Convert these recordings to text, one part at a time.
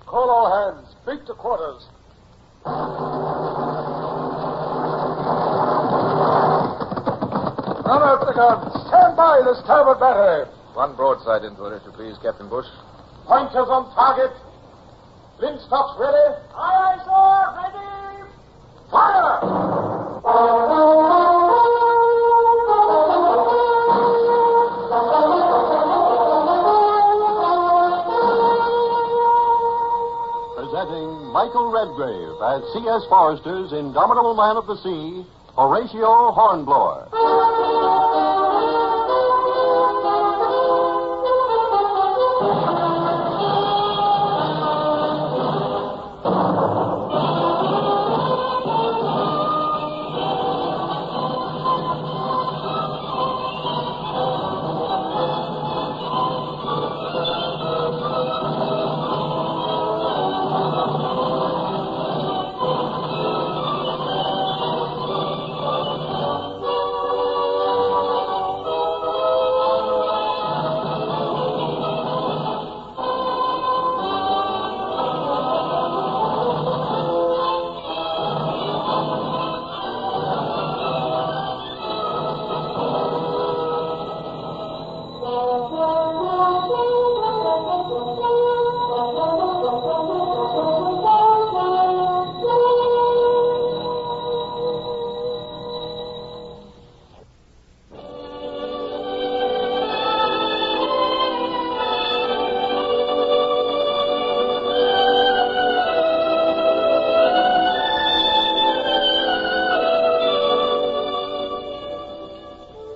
Call all hands. Beat to quarters. Run out the guns. Stand by the starboard battery. One broadside into it, if you please, Captain Bush. Pointers on target. Linstops ready. Aye, aye, sir. Ready. Fire! Presenting Michael Redgrave as C.S. Forrester's indomitable man of the sea, Horatio Hornblower.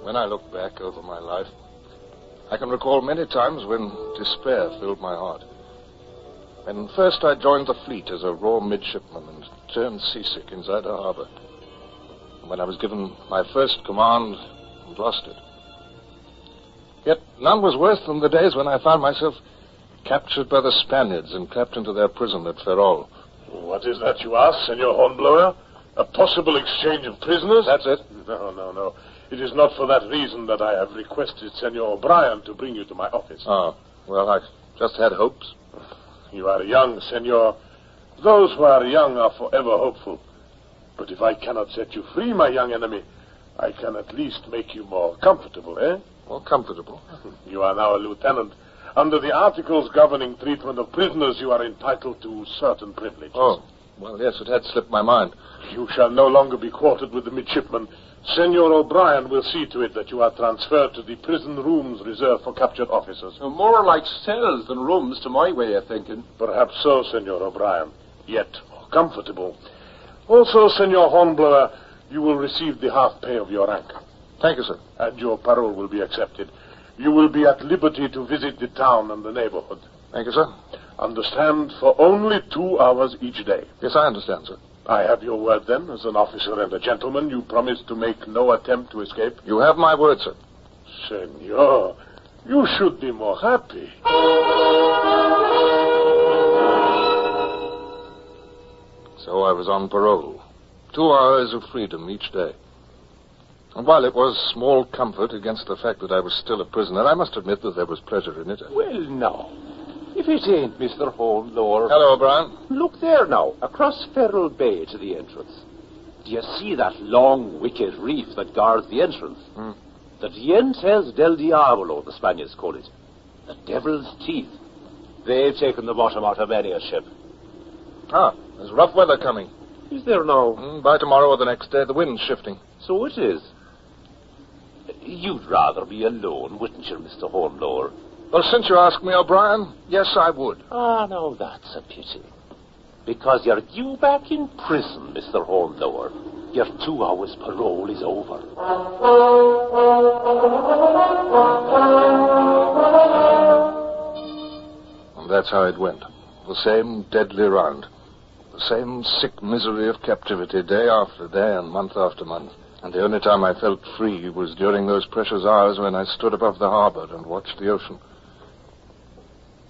When I look back over my life, I can recall many times when despair filled my heart. When first I joined the fleet as a raw midshipman and turned seasick inside a harbor. And when I was given my first command and lost it. Yet none was worse than the days when I found myself captured by the Spaniards and clapped into their prison at Ferrol. What is that you ask, Senor Hornblower? A possible exchange of prisoners? That's it. No. It is not for that reason that I have requested Senor O'Brien to bring you to my office. Oh, well, I just had hopes. You are young, Senor. Those who are young are forever hopeful. But if I cannot set you free, my young enemy, I can at least make you more comfortable, eh? More comfortable? You are now a lieutenant. Under the articles governing treatment of prisoners, you are entitled to certain privileges. Oh, well, yes, it had slipped my mind. You shall no longer be quartered with the midshipmen. Senor O'Brien will see to it that you are transferred to the prison rooms reserved for captured officers. More like cells than rooms, to my way of thinking. Perhaps so, Senor O'Brien. Yet more comfortable. Also, Senor Hornblower, you will receive the half pay of your rank. Thank you, sir. And your parole will be accepted. You will be at liberty to visit the town and the neighborhood. Thank you, sir. Understand, for only 2 hours each day. Yes, I understand, sir. I have your word, then, as an officer and a gentleman. You promise to make no attempt to escape? You have my word, sir. Senor, you should be more happy. So I was on parole. 2 hours of freedom each day. And while it was small comfort against the fact that I was still a prisoner, I must admit that there was pleasure in it. Well, now, if it ain't Mr. Hornblower... Hello, O'Brien. Look there now, across Ferrol Bay to the entrance. Do you see that long, wicked reef that guards the entrance? The Dientes del Diablo, the Spaniards call it. The devil's teeth. They've taken the bottom out of many a ship. Ah, there's rough weather coming. Is there now? By tomorrow or the next day, the wind's shifting. So it is. You'd rather be alone, wouldn't you, Mr. Hornblower? Well, since you ask me, O'Brien, yes, I would. Ah, now that's a pity. Because you're due back in prison, Mr. Hornblower. Your 2 hours parole is over. And that's how it went. The same deadly round. The same sick misery of captivity, day after day and month after month. And the only time I felt free was during those precious hours when I stood above the harbor and watched the ocean.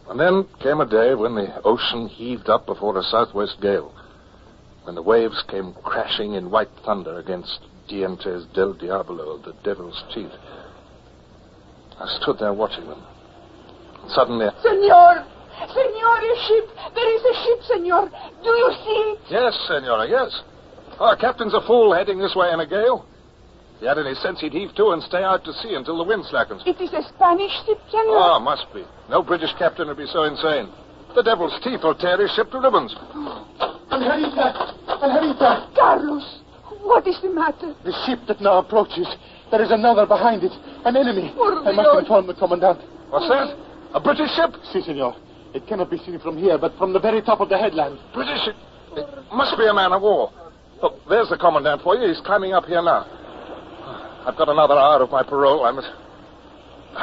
And then came a day when the ocean heaved up before a southwest gale, when the waves came crashing in white thunder against Dientes del Diablo, the devil's teeth. I stood there watching them. And suddenly... Senor, your ship! There is The ship, senor. Do you see it? Yes, senora, yes. Our captain's a fool heading this way in a gale. If he had any sense, he'd heave to and stay out to sea until the wind slackens. It is a Spanish ship, senor. Oh, must be. No British captain would be so insane. The devil's teeth will tear his ship to ribbons. Angelita! Carlos, what is the matter? The ship that now approaches. There is another behind it. An enemy. I must inform the commandant. What's that? A British ship? Si, senor. It cannot be seen from here, but from the very top of the headland. British ship? It must be a man of war. Look, there's the commandant for you. He's climbing up here now. I've got another hour of my parole. I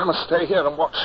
must stay here and watch.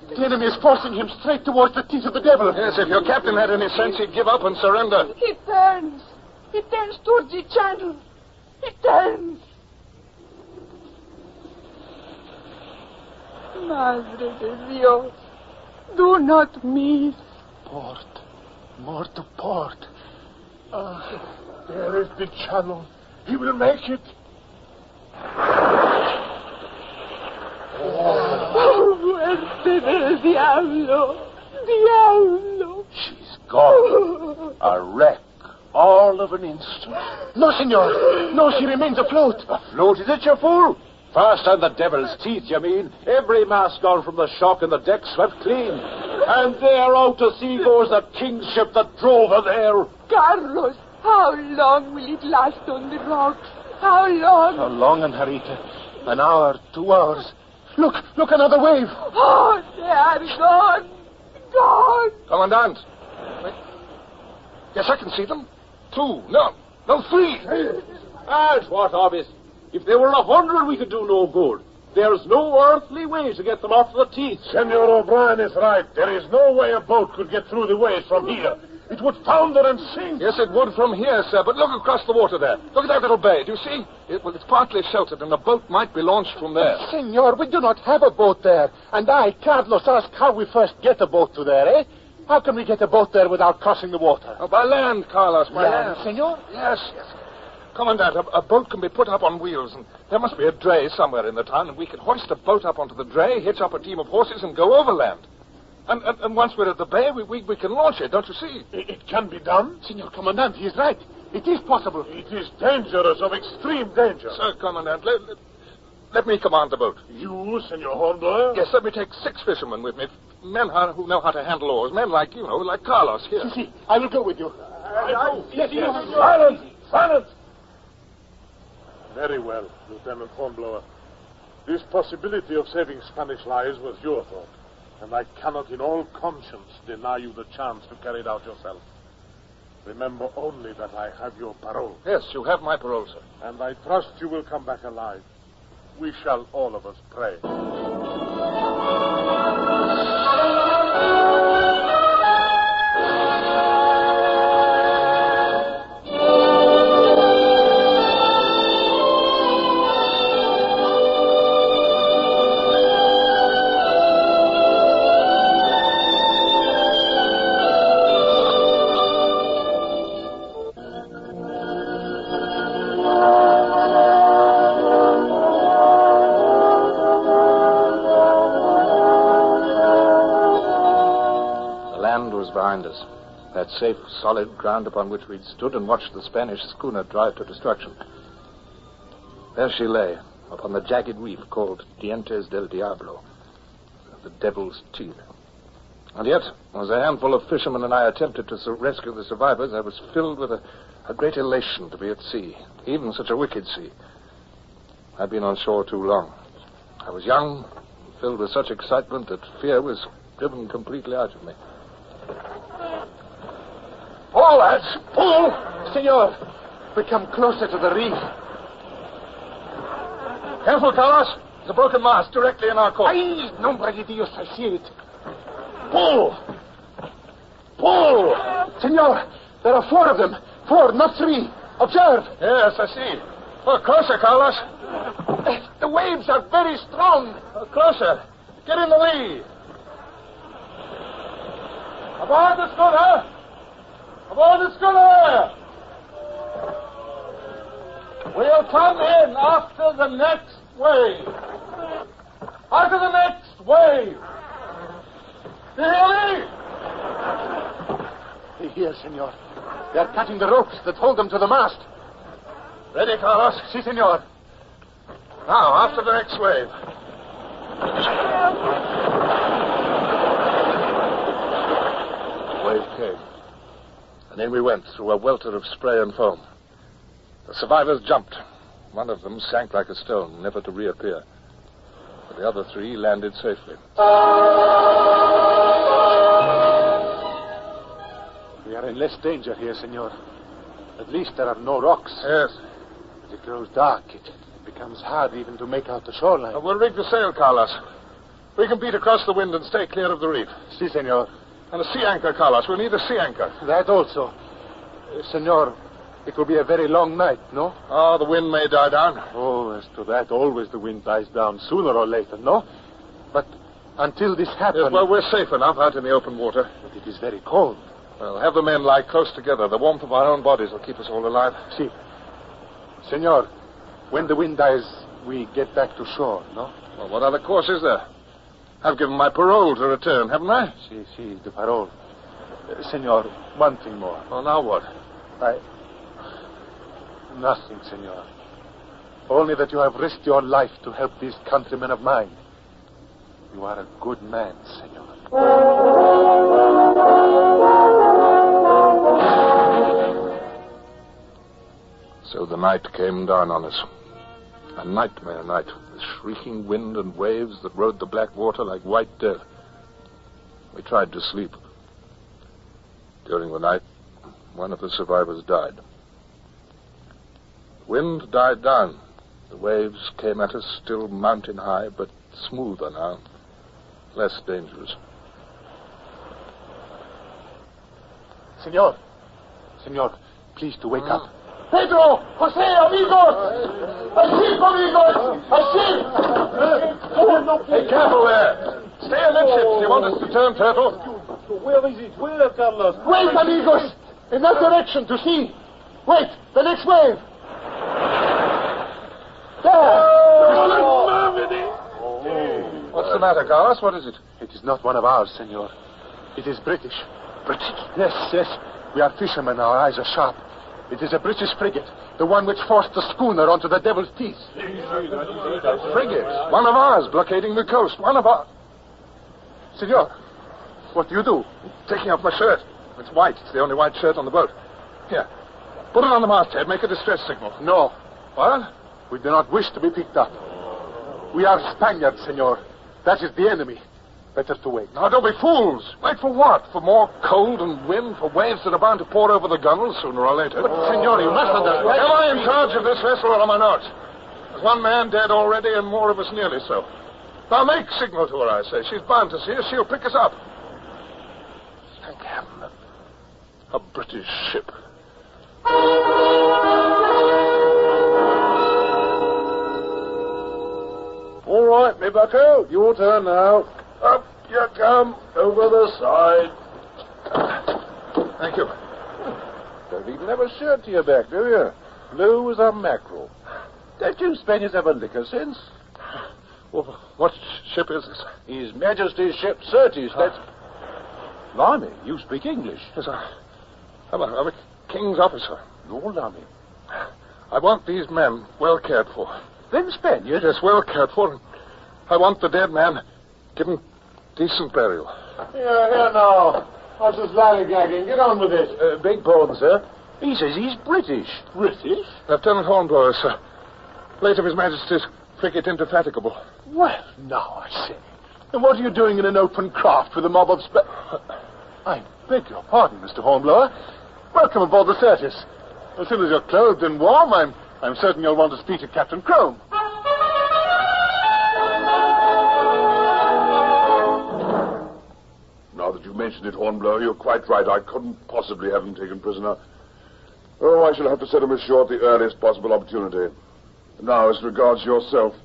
The enemy is forcing him straight towards the teeth of the devil. Yes, if your captain had any sense, he'd give up and surrender. He turns. He turns towards the channel. He turns. Madre de Dios, do not miss. Port. More to port. There is the channel. He will make it. Oh, muerte del diablo. Diablo. She's gone. A wreck. All of an instant. No, senor. No, she remains afloat. Afloat, is it, you fool? Fast on the devil's teeth, you mean? Every mast gone from the shock and the deck swept clean. And there out to sea goes the king's ship that drove her there. Carlos, how long will it last on the rocks? How long? How long, Angelita? An hour, 2 hours. Look, another wave. Oh, they are gone. Gone. Commandant. Wait. Yes, I can see them. 2. No, 3. And what of it? If there were 100, we could do no good. There's no earthly way to get them off the teeth. Senor O'Brien is right. There is no way a boat could get through the waves from here. It would founder and sink. Yes, it would from here, sir, but look across the water there. Look at that little bay. Do you see? It's partly sheltered, and a boat might be launched from there. Senor, we do not have a boat there. And Carlos, ask how we first get a boat to there, eh? How can we get a boat there without crossing the water? Oh, by land, Carlos, by land. Senor? Yes. Commandant, a boat can be put up on wheels, and there must be a dray somewhere in the town, and we can hoist the boat up onto the dray, hitch up a team of horses, and go overland. And once we're at the bay, we can launch it, don't you see? It can be done. Senor Commandant, he is right. It is possible. It is dangerous, of extreme danger. Sir, Commandant, let me command the boat. You, Senor Hornblower? Yes, let me take 6 fishermen with me. Men who know how to handle oars. Men like, like Carlos here. Si, I will go with you. Yes. Silence! Very well, Lieutenant Hornblower. This possibility of saving Spanish lives was your thought, and I cannot in all conscience deny you the chance to carry it out yourself. Remember only that I have your parole. Yes, you have my parole, sir. And I trust you will come back alive. We shall all of us pray. Behind us. That safe, solid ground upon which we'd stood and watched the Spanish schooner drive to destruction. There she lay, upon the jagged reef called Dientes del Diablo, the devil's teeth. And yet, as a handful of fishermen and I attempted to rescue the survivors, I was filled with a great elation to be at sea, even such a wicked sea. I'd been on shore too long. I was young, filled with such excitement that fear was driven completely out of me. Pull, lads! Pull! Senor, We come closer to the reef. Careful, Carlos. There's a broken mast directly in our course. Ay, nombre de Dios, I see it. Pull! Pull! Senor, there are 4 of them. 4, not 3. Observe. Yes, I see. Oh, closer, Carlos. The waves are very strong. Oh, closer. Get in the lee. Aboard the schooner! Aboard the schooner! We'll come in after the next wave. After the next wave. Do you hear me? Here, senor. They are cutting the ropes that hold them to the mast. Ready, Carlos? Si, senor. Now, after the next wave. The wave came. And in we went through a welter of spray and foam. The survivors jumped. One of them sank like a stone, never to reappear. But the other 3 landed safely. We are in less danger here, senor. At least there are no rocks. Yes. As it grows dark, it becomes hard even to make out the shoreline. We'll rig the sail, Carlos. We can beat across the wind and stay clear of the reef. Si, senor. And a sea anchor, Carlos. We'll need a sea anchor. That also. Senor, it will be a very long night, no? Oh, the wind may die down. Oh, as to that, always the wind dies down sooner or later, no? But until this happens... Yes, well, we're safe enough out in the open water. But it is very cold. Well, have the men lie close together. The warmth of our own bodies will keep us all alive. Si. Senor, when the wind dies, we get back to shore, no? Well, what other course is there? I've given my parole to return, haven't I? Si, the parole. Senor, one thing more. Well, now what? Nothing, senor. Only that you have risked your life to help these countrymen of mine. You are a good man, senor. So the night came down on us. A nightmare night, with shrieking wind and waves that rode the black water like white death. We tried to sleep. During the night, one of the survivors died. The wind died down. The waves came at us still mountain high, but smoother now, less dangerous. Senor, please to wake up. Pedro! Jose, amigos! A ship, amigos! A ship! Hey, careful there! Stay amidships. You want us to turn, Turtle? Where is it? Where, Carlos? Wait, amigos! In that direction, to sea. Wait, the next wave. There! What's the matter, Carlos? What is it? It is not one of ours, senor. It is British. British? Yes. We are fishermen. Our eyes are sharp. It is a British frigate, the one which forced the schooner onto the Devil's Teeth. Frigate? One of ours, blockading the coast. One of our... Senor, what do you do? Taking off my shirt. It's white. It's the only white shirt on the boat. Here. Put it on the masthead. Make a distress signal. No. What? We do not wish to be picked up. We are Spaniards, senor. That is the enemy. Better to wait. Now, don't be fools. Wait for what? For more cold and wind? For waves that are bound to pour over the gunwale sooner or later? But, senor, you must understand. Am I in charge of this vessel or am I not? There's one man dead already and more of us nearly so. Now, make signal to her, I say. She's bound to see us. She'll pick us up. Thank heaven. A British ship. All right, me bucko. Your turn now. Up you come, over the side. Thank you. Don't even have a shirt to your back, do you? Blue as a mackerel. Don't you Spaniards have a liquor sense? Well, what ship is this? His Majesty's ship Certes, that's... Blimey, you speak English. Yes, I'm a king's officer. Lord, lummy. I want these men well cared for. Them Spaniards? Yes, well cared for. I want the dead man given decent burial. Here now. What's this lollygagging? Get on with it. Beg pardon, sir. He says he's British. British? Lieutenant Hornblower, sir. Late of His Majesty's frigate Indefatigable. Well, now I say. And what are you doing in an open craft with a mob of I beg your pardon, Mr. Hornblower. Welcome aboard the Certes. As soon as you're clothed and warm, I'm certain you'll want to speak to Captain Crome. Now that you mention it, Hornblower, you're quite right. I couldn't possibly have him taken prisoner. Oh, I shall have to set him ashore at the earliest possible opportunity. Now, as regards yourself,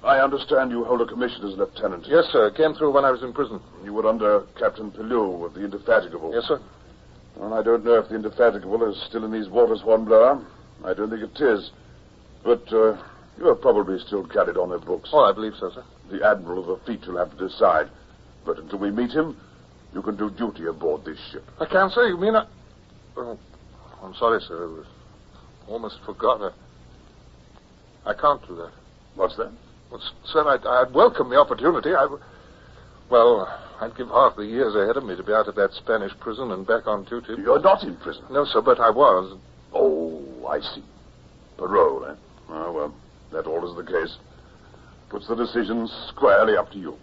I understand you hold a commission as lieutenant. Yes, sir. It came through when I was in prison. You were under Captain Pellew of the Indefatigable. Yes, sir. Well, I don't know if the Indefatigable is still in these waters, Hornblower. I don't think it is. But you are probably still carried on their books. Oh, I believe so, sir. The Admiral of the Fleet will have to decide. But until we meet him, you can do duty aboard this ship. I can't, sir. You mean I... Oh, I'm sorry, sir. I almost forgot. I can't do that. What's that? Well, sir, I'd welcome the opportunity. Well, I'd give half the years ahead of me to be out of that Spanish prison and back on duty. You're not in prison? No, sir, but I was. Oh, I see. Parole, eh? Oh, well, that all is the case. Puts the decision squarely up to you.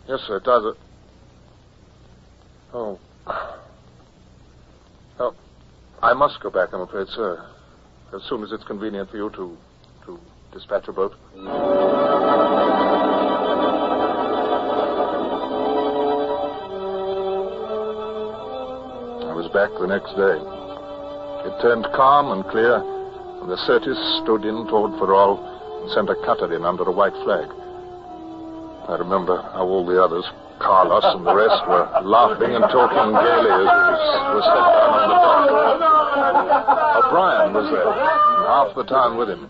Yes, sir, it does. Oh. Well, I must go back, I'm afraid, sir. As soon as it's convenient for you to dispatch a boat. I was back the next day. It turned calm and clear, and the Certis stood in toward Ferrol and sent a cutter in under a white flag. I remember how all the others, Carlos and the rest, were laughing and talking gaily as we were set down on the dock. O'Brien was there, and half the town with him.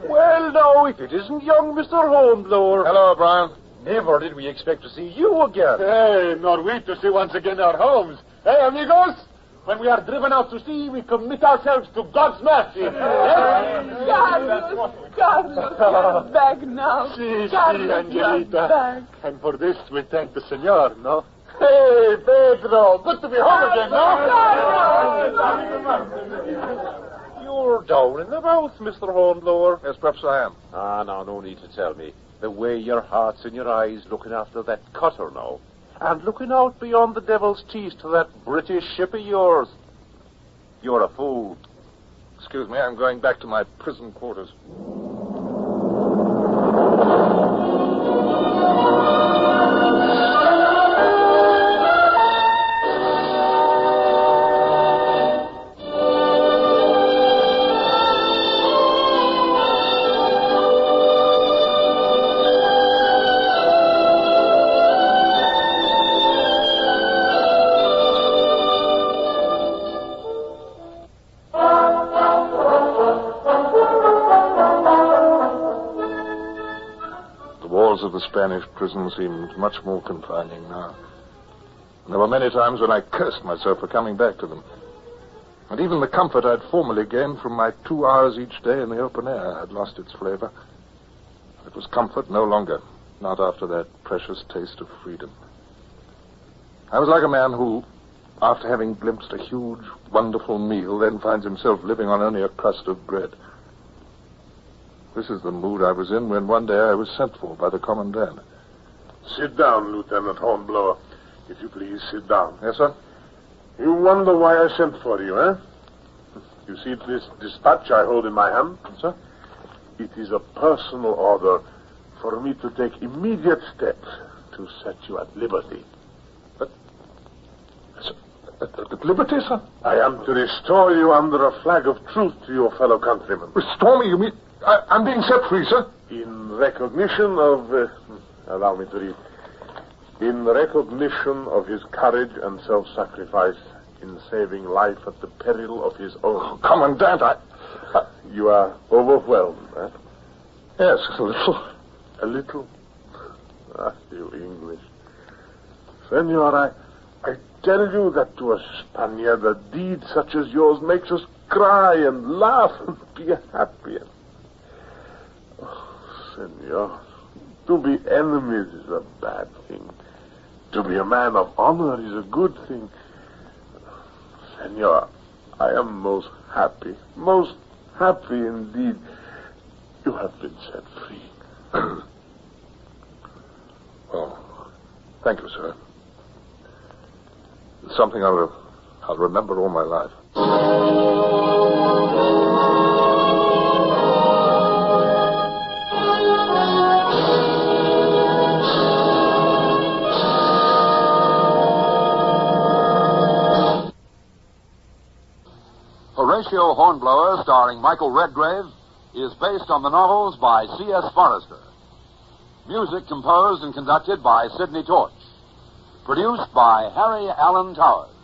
Well, now, if it isn't young Mr. Hornblower. Hello, O'Brien. Never did we expect to see you again. Hey, nor we to see once again our homes. Hey, amigos, when we are driven out to sea, we commit ourselves to God's mercy. Carlos, you're back now. Si, Carlos, Angelita. you're back. And for this, we thank the Senor, no? Hey, Pedro, good to be home again, no? You're down in the mouth, Mr. Hornblower. Yes, perhaps I am. Now, no need to tell me. The way your heart's in your eyes looking after that cutter now. And looking out beyond the Devil's Teeth to that British ship of yours. You're a fool. Excuse me, I'm going back to my prison quarters. Of the Spanish prison seemed much more confining now. And there were many times when I cursed myself for coming back to them. And even the comfort I'd formerly gained from my 2 hours each day in the open air had lost its flavor. It was comfort no longer, not after that precious taste of freedom. I was like a man who, after having glimpsed a huge, wonderful meal, then finds himself living on only a crust of bread. This is the mood I was in when one day I was sent for by the commandant. Sit down, Lieutenant Hornblower. If you please, sit down. Yes, sir? You wonder why I sent for you, eh? You see this dispatch I hold in my hand? Yes, sir? It is a personal order for me to take immediate steps to set you at liberty. At liberty, sir? I am to restore you under a flag of truce to your fellow countrymen. Restore me, you mean? I'm being set free, sir. In recognition of... allow me to read. In recognition of his courage and self-sacrifice in saving life at the peril of his own. Oh, Commandant, You are overwhelmed, eh? Yes, a little. A little? Ah, you English. Senor, I tell you that to a Spaniard, a deed such as yours makes us cry and laugh and be happy. Oh, senor, to be enemies is a bad thing. To be a man of honor is a good thing. Senor, I am most happy indeed. You have been set free. Well, thank you, sir. It's something I'll remember all my life. Horatio Hornblower, starring Michael Redgrave, is based on the novels by C.S. Forester. Music composed and conducted by Sidney Torch. Produced by Harry Allen Towers.